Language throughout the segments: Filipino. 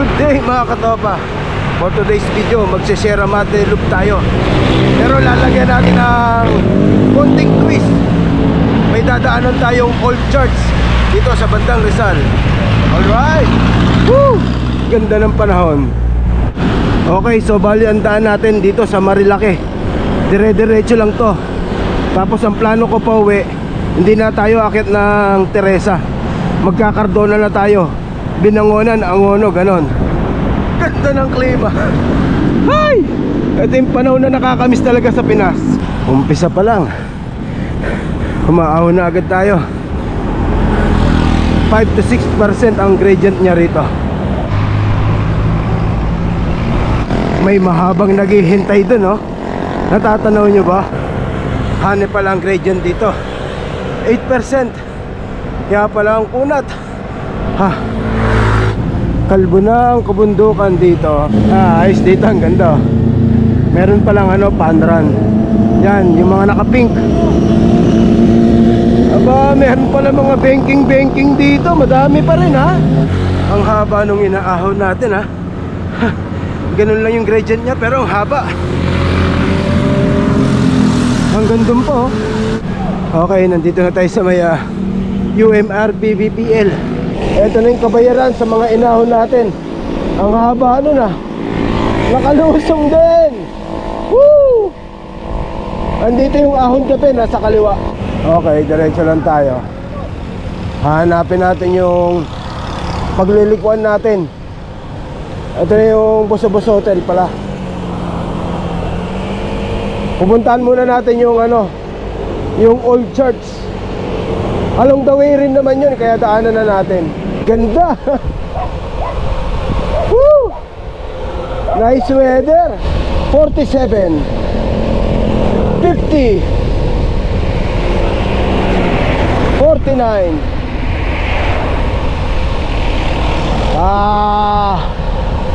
Good day mga katopa. For today's video, magsishare mate loop tayo. Pero lalagyan natin ng konting twist. May dadaanan tayong old church dito sa bandang Rizal. Alright. Woo! Ganda ng panahon. Okay, so bali ang daan natin dito sa Marilake. Dire-diretso lang to. Tapos ang plano ko pa uwi, hindi na tayo akit ng Teresa. Magkakardona na tayo. Binangonan, Angono, ganon. Ganda ng klima. Hay! Ito yung panahon na nakakamiss talaga sa Pinas. Umpisa pa lang, humaahon na agad tayo. 5 to 6% ang gradient niya rito. May mahabang naghihintay dun, no? Natatanaw nyo ba? Hane pala ang gradient dito 8%. Kaya pala ang kunat. Ha, kalbo na ang kabundukan dito. Ayos dito, ang ganda. Meron palang panran. Yan, yung mga naka-pink. Aba, meron pala mga banking dito. Madami pa rin, ha. Ang haba nung inaahon natin, ha. Ganun lang yung gradient niya, pero ang haba. Hanggang dun po. Okay, nandito na tayo sa may UMR BBPL. Ito na yung kabayaran sa mga inahon natin. Ang haba na. Nakalusong din. Woo! Andito yung ahon kape, nasa kaliwa. Okay, diretso lang tayo. Hanapin natin yung paglilikuan natin. Ito na yung Buso-Buso Hotel pala. Pupuntahan muna natin yung yung old church. Along the way rin naman yun, kaya daanan na natin. Ganda. Woo! Nice weather. 47 50 49.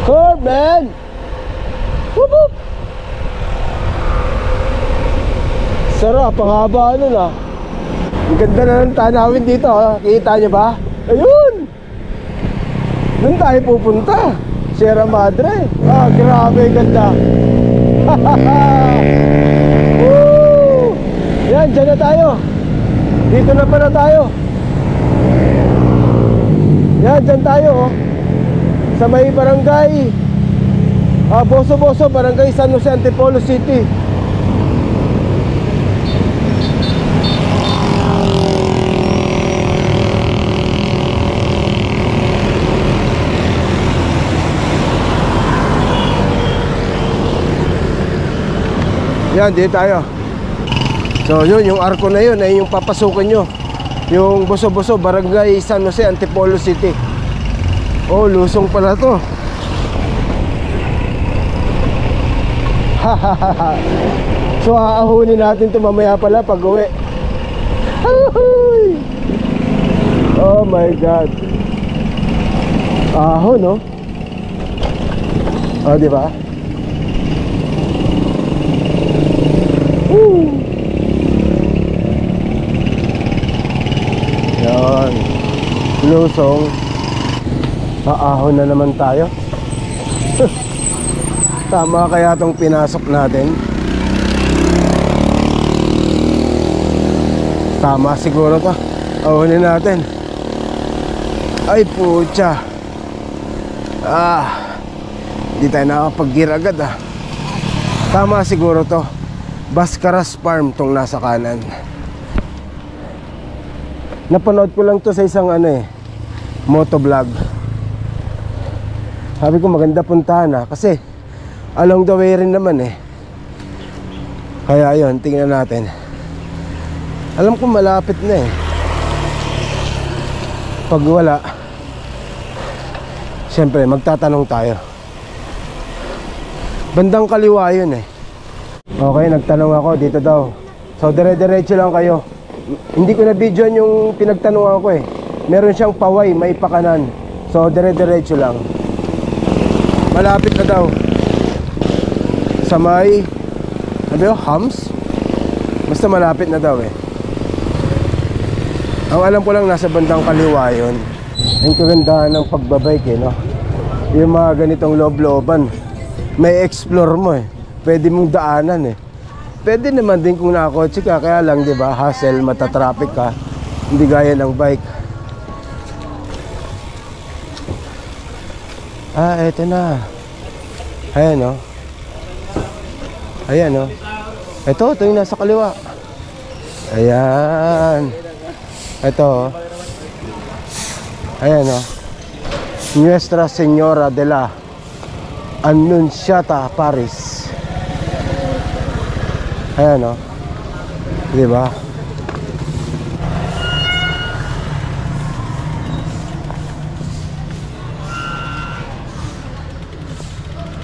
Curve, man. Whoop, whoop. Sarap, ang haba na. Ang ganda na ng tanawin dito, ha? Kita nyo ba? Ayun! Doon tayo pupunta, Sierra Madre. Grabe, ganda. Woo! Yan, dyan na tayo. Dito na pala tayo. Yan, dyan tayo, sa may barangay Boso-Boso, barangay San Jose, Antipolo City. Yan, dito tayo. So yun, yung arko na yun ay yung papasukan nyo. Yung Boso-Boso, barangay San Jose, Antipolo City. Oh, lusong pala to. So aahunin natin to mamaya pala pag uwi. Oh my God. Ahon, no? Oh, di ba? Yan, lusong. Aahon na naman tayo. Tama kaya itong pinasok natin? Tama siguro to. Ahonin natin. Ay pucha. Di tayo nakapag-gear agad, Tama siguro to. Bascaras Farm tong nasa kanan. Napanood ko lang to sa isang motovlog. Sabi ko maganda puntahan, kasi along the way rin naman, Kaya yun, tingnan natin. Alam ko malapit na, Pag wala, siyempre magtatanong tayo. Bandang kaliwa yun, Okay, nagtanong ako dito daw. So dire-diretso lang kayo. Hindi ko na videoan yung pinagtanungan ko, Meron siyang paway, may pakanan. So dire-diretso lang. Malapit na daw. Sa may Hams? Basta malapit na daw, Ang alam ko lang nasa bandang kaliwa yun. Ang kagandahan ng pagbabike, no? Yung mga ganitong loob-looban, may explore mo eh. Pwede mong daanan eh. Pwede naman din kung nakakotse ka, kaya lang 'di ba, hassle, matatraffic ka. Hindi gaya ng bike. Eto na. Ayan, oh. Ayan, oh. Ito yung nasa kaliwa. Ayan. Ito, oh. Ayan, oh. Nuestra Señora de la Annunciata Paris. Ayan, oh. Diba?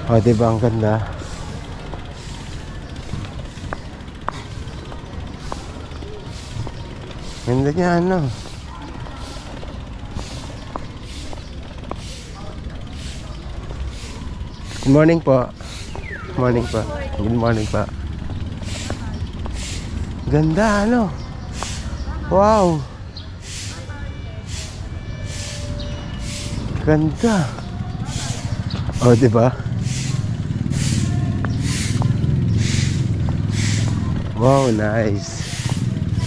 O, diba ang ganda? Ganda niya, ano? Good morning po. Good morning po. Good morning po. Ganda, ano? Wow! Ganda! O, diba? Wow, nice.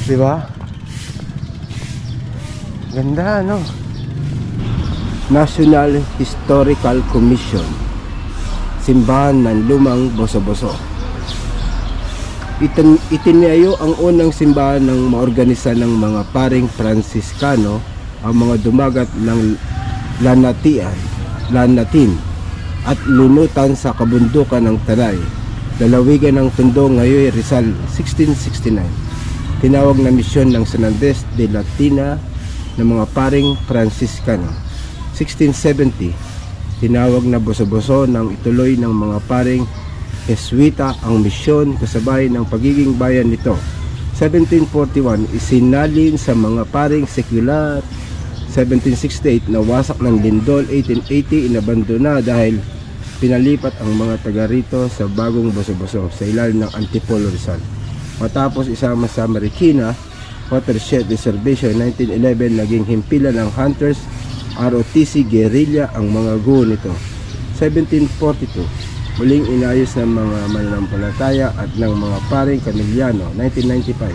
Diba? Ganda, no? National Historical Commission. Simbahan ng Lumang Boso-Boso. Itinayo ang unang simbahan ng maorganisa ng mga paring Fransiskano, ang mga dumagat ng Lanatin at lunutan sa kabundukan ng Tanay, lalawigan ng Tondo, ngayon Rizal, 1669. Tinawag na misyon ng San Andres de Latina ng mga paring Fransiskano. 1670, tinawag na Boso-Boso ng ituloy ng mga paring Jesuita ang misyon kasabay ng pagiging bayan nito. 1741, isinalin sa mga paring sekular. 1768, nawasak ng lindol. 1880, inabandona dahil pinalipat ang mga taga rito sa bagong Boso-Boso sa ilalim ng Antipolo Rizal. Matapos isama sa Marikina Watershed Reservation, 1911, naging himpilan ng Hunters ROTC guerrilla ang mga guho nito. 1742, muling inayos ng mga mananampalataya at ng mga paring Camiliano. 1995,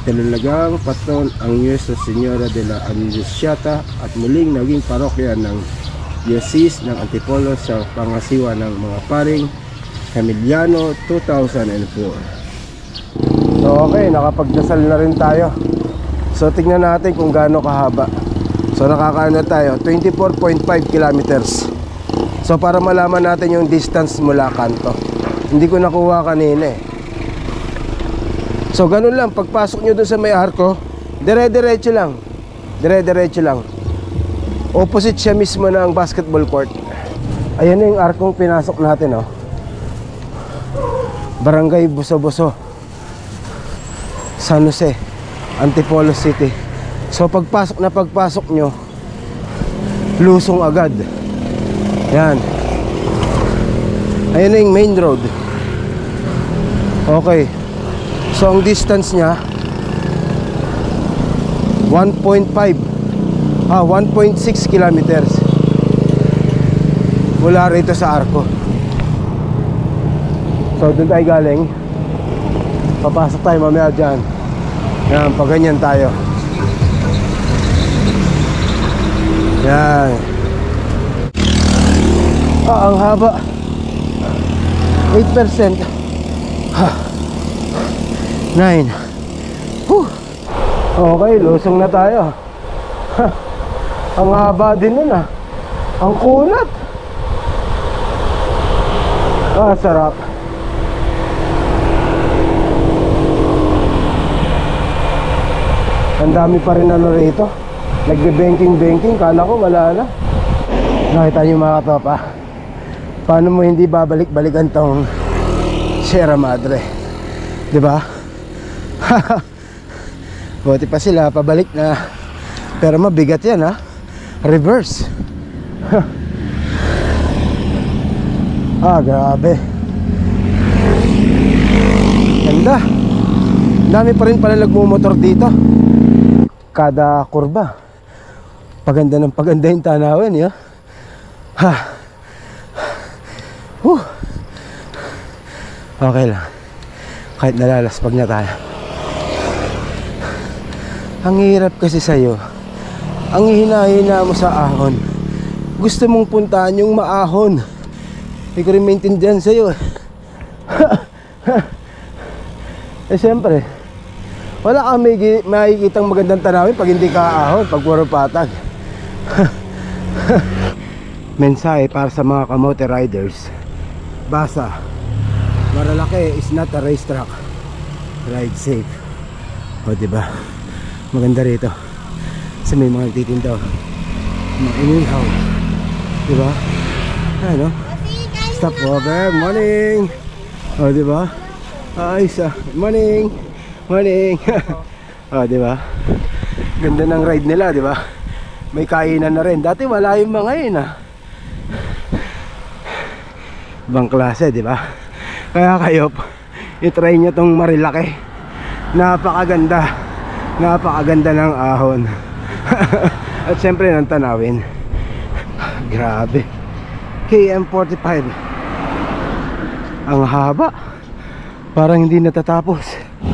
talagang patron ang Nuestra Señora de la Annunciata at muling naging parokya ng Diocese ng Antipolo sa pangasiwa ng mga paring Camiliano. 2004. So okay, nakapagdasal na rin tayo. So tingnan natin kung gaano kahaba. So nakakaano tayo, 24.5 kilometers. So para malaman natin yung distance mula kanto. Hindi ko nakuha kanina eh. So ganun lang, pagpasok nyo dun sa may arko, dire-diretso lang. Dire-diretso lang. Opposite siya mismo ng basketball court. Ayan na yung arkong pinasok natin, oh. Barangay Boso-Boso, San Jose, Antipolo City. So pagpasok nyo, lusong agad. Yan. Ayan na yung main road. Okay. So ang distance nya 1.6 kilometers mula rito sa arko. So doon tayo galing. Papasok tayo mamaya dyan. Yan, pag ganyan tayo. Yan. Ang haba. 8%. 9. Okay, lusong na tayo. Ang haba din nun ah. Ang kunat. Sarap. Ang dami pa rin ano rito. Nagbe-banking, kala ko wala na. Nakita niyo mga katopa, paano mo hindi babalik-balikan tong Sierra Madre, diba? Buti pa sila pabalik na. Pero mabigat yan ha. Reverse. Grabe. Ganda. Dami pa rin pala nagmumotor dito. Kada kurba paganda ng paganda yung tanawin, ya. Whew. Okay lang. Kahit nalalaspag na tayo. Ang hirap kasi sa'yo. Ang hina-hina mo sa ahon. Gusto mong puntahan yung maahon. Hindi ko rin maintindihan sa'yo. Eh siyempre, wala kang makikitang magandang tanawin pag hindi ka ahon, pag puro patag. Mensahe para sa mga kamote riders. Basa, Marilake is not a racetrack. Ride safe. O diba, maganda rito. Kasi may mga nagtitinda, mga inihaw. Diba? Ano? Stop over, morning. O diba? Ayos ah, morning. Morning. O diba? Ganda ng ride nila, diba? May kainan na rin. Dati wala yung mga yun ah. Ibang klase, di ba? Kaya kayo, i-try nyo tong Marilake. Napakaganda. Napakaganda ng ahon. At syempre ng tanawin. Grabe. KM45. Ang haba. Parang hindi natatapos.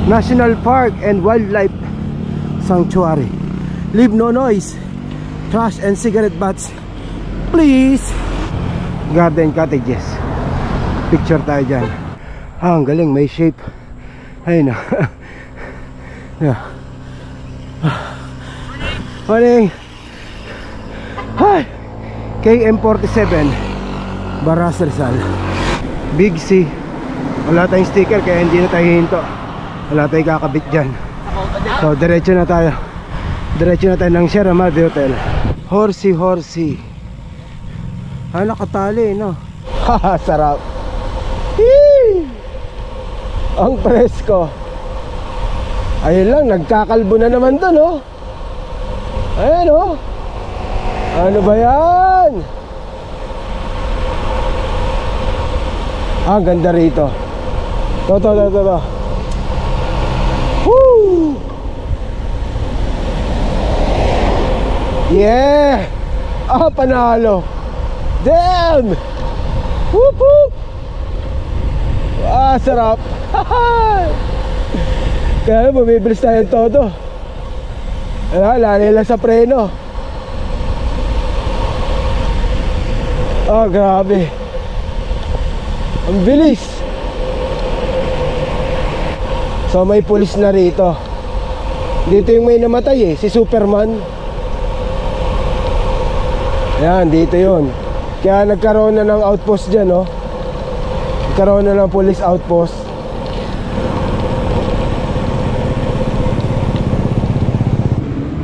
National Park and Wildlife Sanctuary. Leave no noise. Trash and cigarette butts, please. Garden cottages. Picture tayo dyan. Ah, ang galing, may shape. Ayun na. Yeah. Morning. Hi. KM47 Baras Rizal. Big C. Wala tayong sticker kaya hindi na tayo hinto. Wala tayong kakabit dyan. So diretso na tayo. Diretso na tayo ng Sierra Madre Hotel. Horsey. Ah, nakatali, no? Haha, sarap. Hii! Ang presko. Ayun lang, nagkakalbo na naman to, no? Ayan, no? Ano ba yan? Ah, ganda rito. To. Woo! Yeah! Ah, panalo. Damn! Whoop whoop! Ah, sarap. Kaya bumibilis tayong todo. Lali lang sa preno. Oh, grabe. Ang bilis. So may pulis na rito. Dito yung may namatay si Superman. Yan, dito yun. Kaya nagkaroon na ng outpost dyan, no? Nagkaroon na ng police outpost.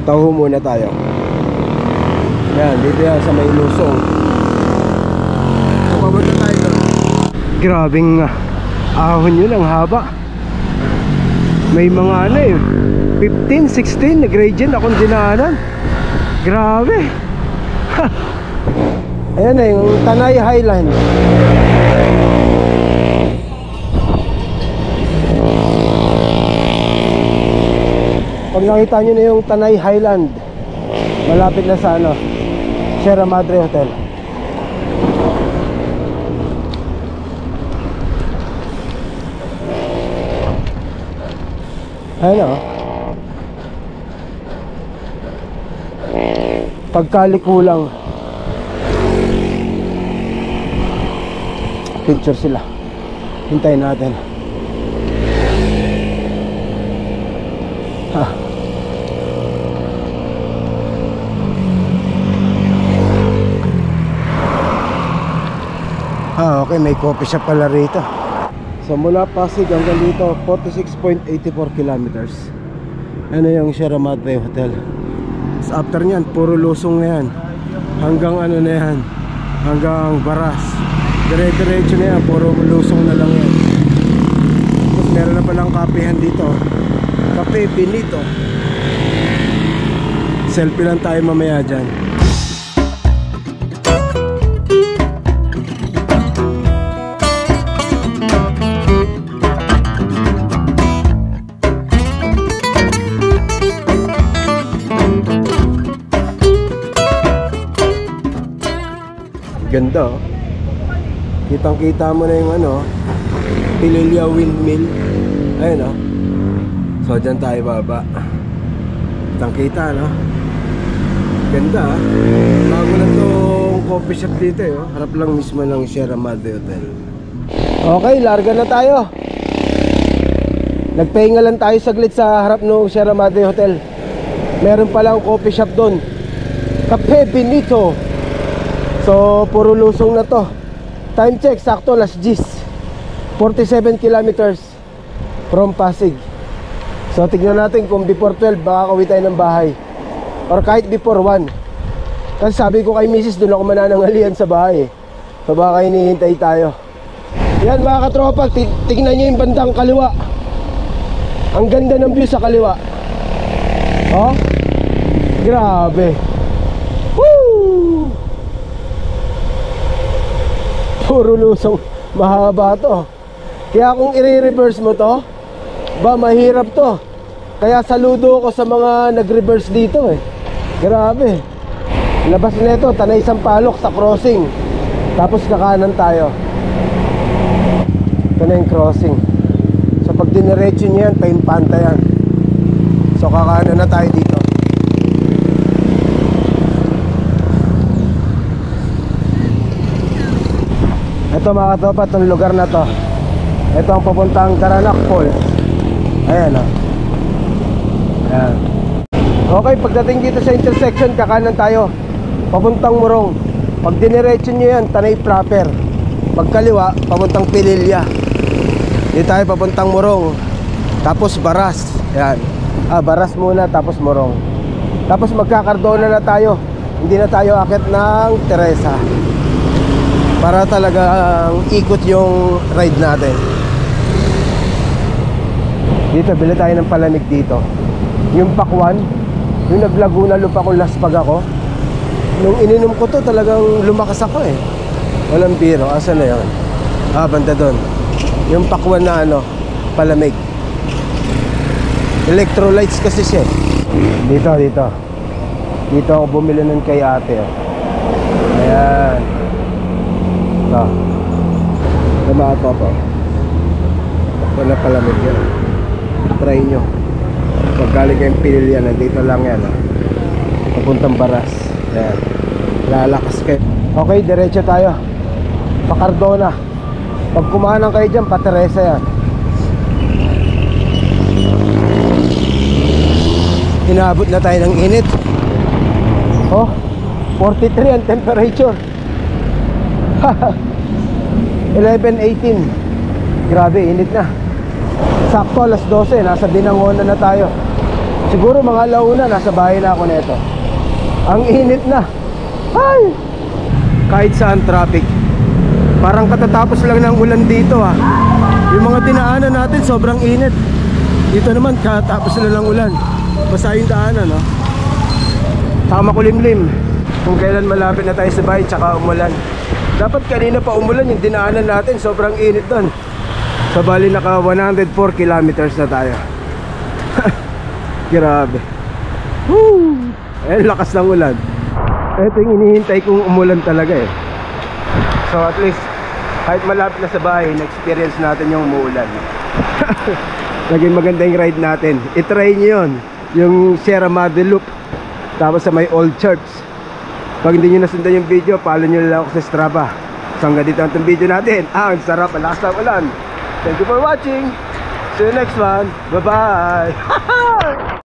Taho muna tayo. Yan, dito yan sa may Lusong. So, papunta tayo doon. Grabing ahon yun, ang haba. May mga ano 15, 16 nag-gradient akong dinaanan. Grabe. Ayan na yung Tanay Highland. Pag nakita nyo na yung Tanay Highland, malapit na sa ano, Sierra Madre Hotel. Ayan o. Pagkalikulang picture sila. Hintayin natin. Okay, may coffee shop pala rito. So mula Pasig hanggang dito 46.84 kilometers. Ano yung Sierra Madre Hotel. So after nyan, puro lusong na yan. Hanggang ano na yan, hanggang Baras. Dire-diretso na yan, puro lusong na lang yan. Tapos meron na palang kapehan dito. Cafe Benito. Selfie lang tayo mamaya dyan. Ganda oh. Kitang kita mo na yung ano, Pililya Windmill. Ayun o. So dyan tayo baba. Kitang kita, no? Ganda, ha? Bago lang tong coffee shop dito, eh, oh. Harap lang mismo ng Sierra Madre Hotel. Okay, larga na tayo. Nagpahinga lang tayo saglit sa harap ng Sierra Madre Hotel. Meron palang coffee shop doon, Cafe Benito. So puro lusong na to. Time check, sakto last G's 47 kilometers from Pasig. So tignan natin kung before 12 baka kauwi tayo ng bahay, or kahit before 1. Kasi sabi ko kay Mrs. doon ako mananangalian sa bahay, so baka hinihintay tayo. Yan mga katropa, tignan nyo yung bandang kaliwa. Ang ganda ng view sa kaliwa. Oh, grabe. Woo! Puro lusong, mahaba to. Kaya kung i-reverse mo to, ba mahirap to. Kaya saludo ko sa mga nag-reverse dito, eh. Grabe. Labas nito, Tanay Sampaloc sa crossing. Tapos kakanan tayo. Ito na yung crossing. So pag diniretso niyan, paimpanta yan. So kakanan na tayo dito. Ito mga katopa, itong lugar na to, ito ang papuntang Caranak Falls. Ayan o. Ayan. Okay, pagdating dito sa intersection, kakanan tayo papuntang Morong. Pag diniretso nyo yan, Tanay proper. Pag kaliwa, papuntang Pililya. Dito tayo papuntang Morong. Tapos Baras. Ayan. Baras muna, tapos Morong. Tapos magkakardona na tayo. Hindi na tayo akit ng Teresa, para talagang ikot yung ride natin. Dito, bili tayo ng palamig dito. Yung pakwan, yung naglaguna lupa kong laspag ako. Nung ininom ko to, talagang lumakas ako, eh. Walang biro. Asa na yun? Banda doon. Yung pakwan na ano, palamig. Electrolytes kasi siya. Dito. Dito ako bumili nun kay ate, oh. Ayan. Ito. Ito mga topo. Pakwan na palamig yan. Try nyo. Pag galing kayong Pililya, nandito lang yan, oh. Papuntang Baras. Ayan. Lalakas kayo. Okay, diretso tayo pa-Cardona. Pag kumanan kayo dyan, pa-Teresa yan. Inabot na tayo ng init. Oh, 43 ang temperature. 11:18. Grabe, init na. Sakto alas 12, nasa Binangonan na tayo. Siguro mga alauna, nasa bahay na ako nito. Ang init na. Ay! Kahit saan traffic. Parang katatapos lang ng ulan dito, ha. Yung mga dinaanan natin sobrang init. Dito naman katapos na ng ulan. Basta yung daanan, no? Saka makulimlim. Kung kailan malapit na tayo sa bahay, tsaka umulan. Dapat kanina pa umulan, yung dinaanan natin sobrang init doon. So bali naka 104 kilometers na tayo. Grabe. Woo! Lakas ng ulan. Ito yung inihintay kong umulan talaga, eh. So at least kahit malapit na sa bahay, na-experience natin yung umuulan. Naging maganda yung ride natin. I-try nyo yun, yung Sierra Madre Loop, tapos sa may Old Church. Pag hindi nyo nasundan yung video, follow nyo lang ako sa Strava. So hanggang dito ang video natin. Ang sarap, malakas ng ulan. Thank you for watching. See you next one. Bye bye.